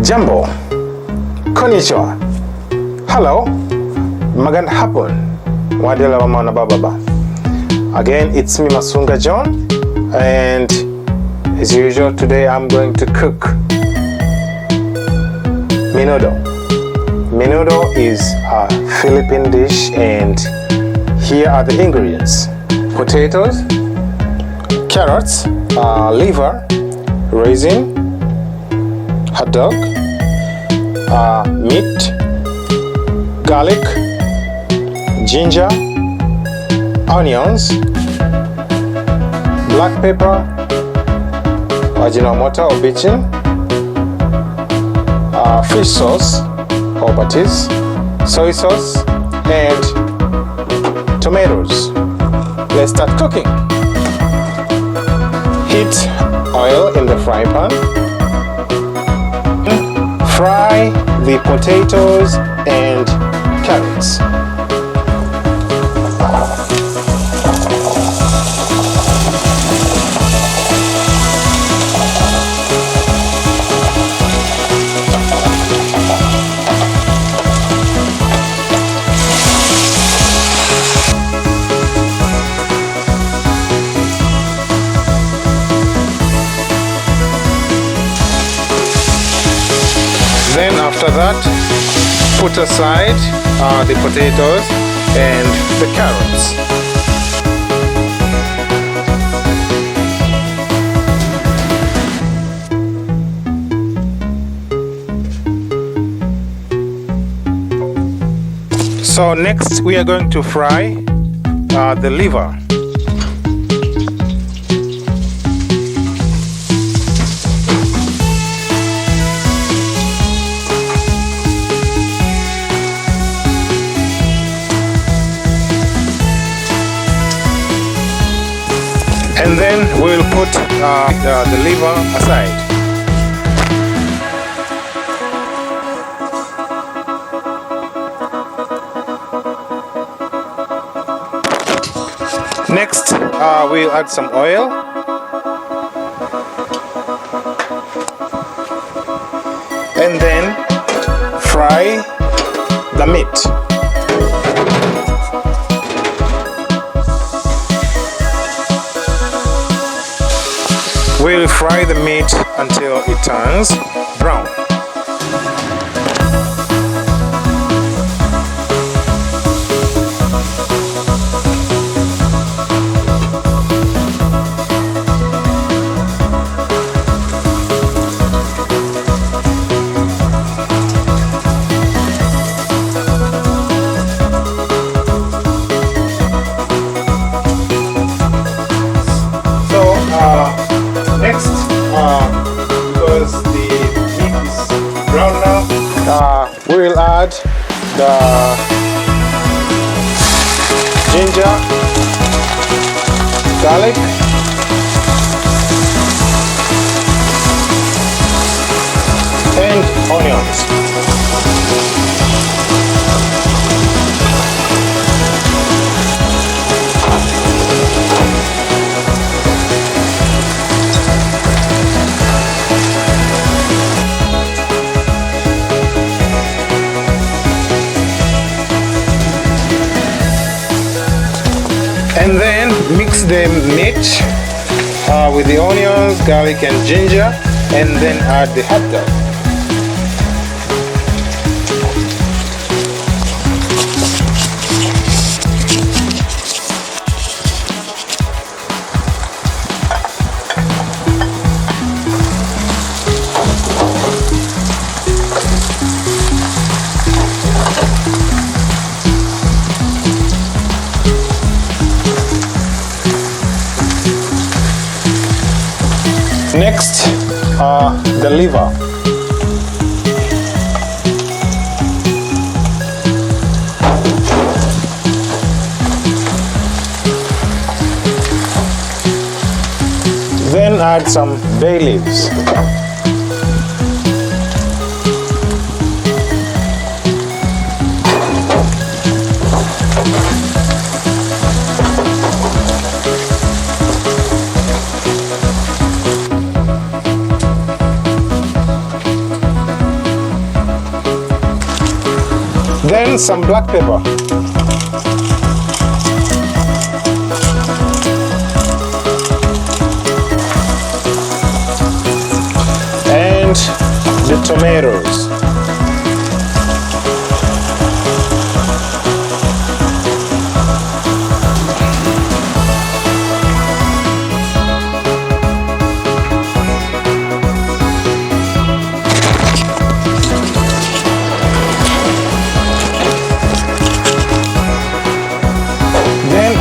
Jambo, konnichiwa, hello, magandang hapon, wadela wa mana bababa. Again, it's me Masunga John, and as usual, today I'm going to cook Menudo. Menudo is a Philippine dish, and here are the ingredients: potatoes, carrots, liver, raisin, hot dog, meat, garlic, ginger, onions, black pepper, ajinomoto or bichin, fish sauce or patis, soy sauce, and tomatoes. Let's start cooking. Heat oil in the frying pan. Fry the potatoes and carrots. Then after that, put aside the potatoes and the carrots. So next we are going to fry the liver. And then we'll put the liver aside. Next, we'll add some oil. And then fry the meat. We'll fry the meat until it turns brown. Next, because the meat is brown now, we will add the ginger, garlic, and onions. And then mix the meat with the onions, garlic and ginger, and then add the hot dog. Next, the liver. Then add some bay leaves. Then some black pepper. And the tomatoes.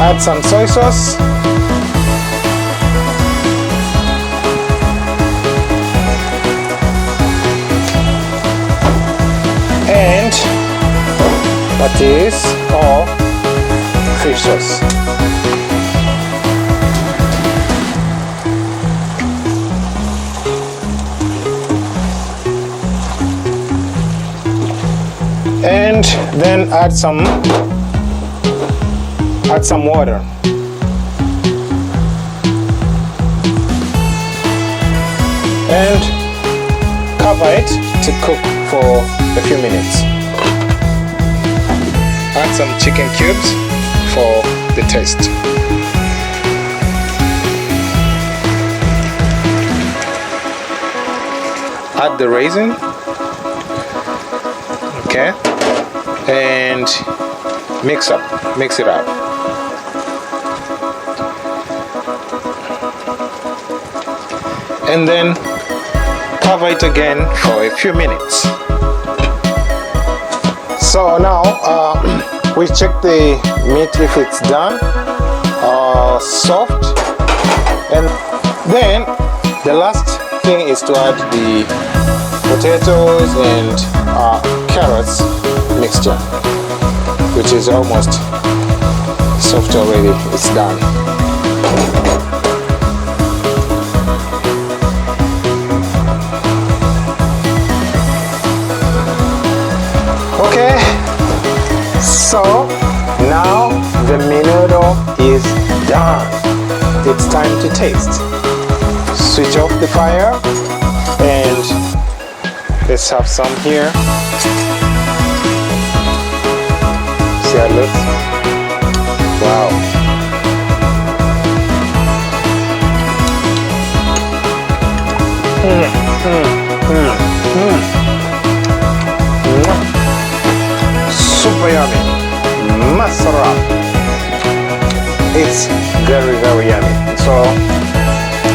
Add some soy sauce. And that is all fish sauce. And then add some water. And cover it to cook for a few minutes. Add some chicken cubes for the taste. Add the raisin. Okay. And mix it up. And then cover it again for a few minutes. So now we check the meat if it's done, soft, and then the last thing is to add the potatoes and carrots mixture, which is almost soft already. It's done. Okay, so now the menudo is done. It's time to taste. Switch off the fire and let's have some here. See how it looks? Wow. Super yummy. Masarap. It's very yummy. So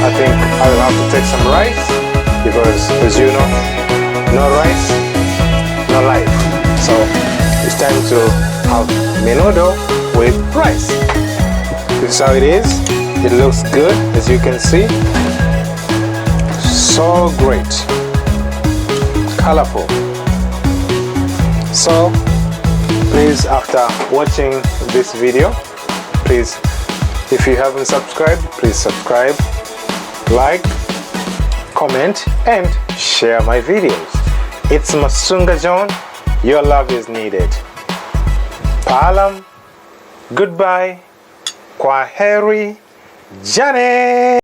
I think I will have to take some rice because, as you know, no rice, no life. So it's time to have menudo with rice. This is how it is. It looks good, as you can see. So great. Colorful. So please, after watching this video, please, if you haven't subscribed, please subscribe, like, comment, and share my videos. It's Masunga John. Your love is needed. Paalam. Goodbye. Kwaheri. Jane.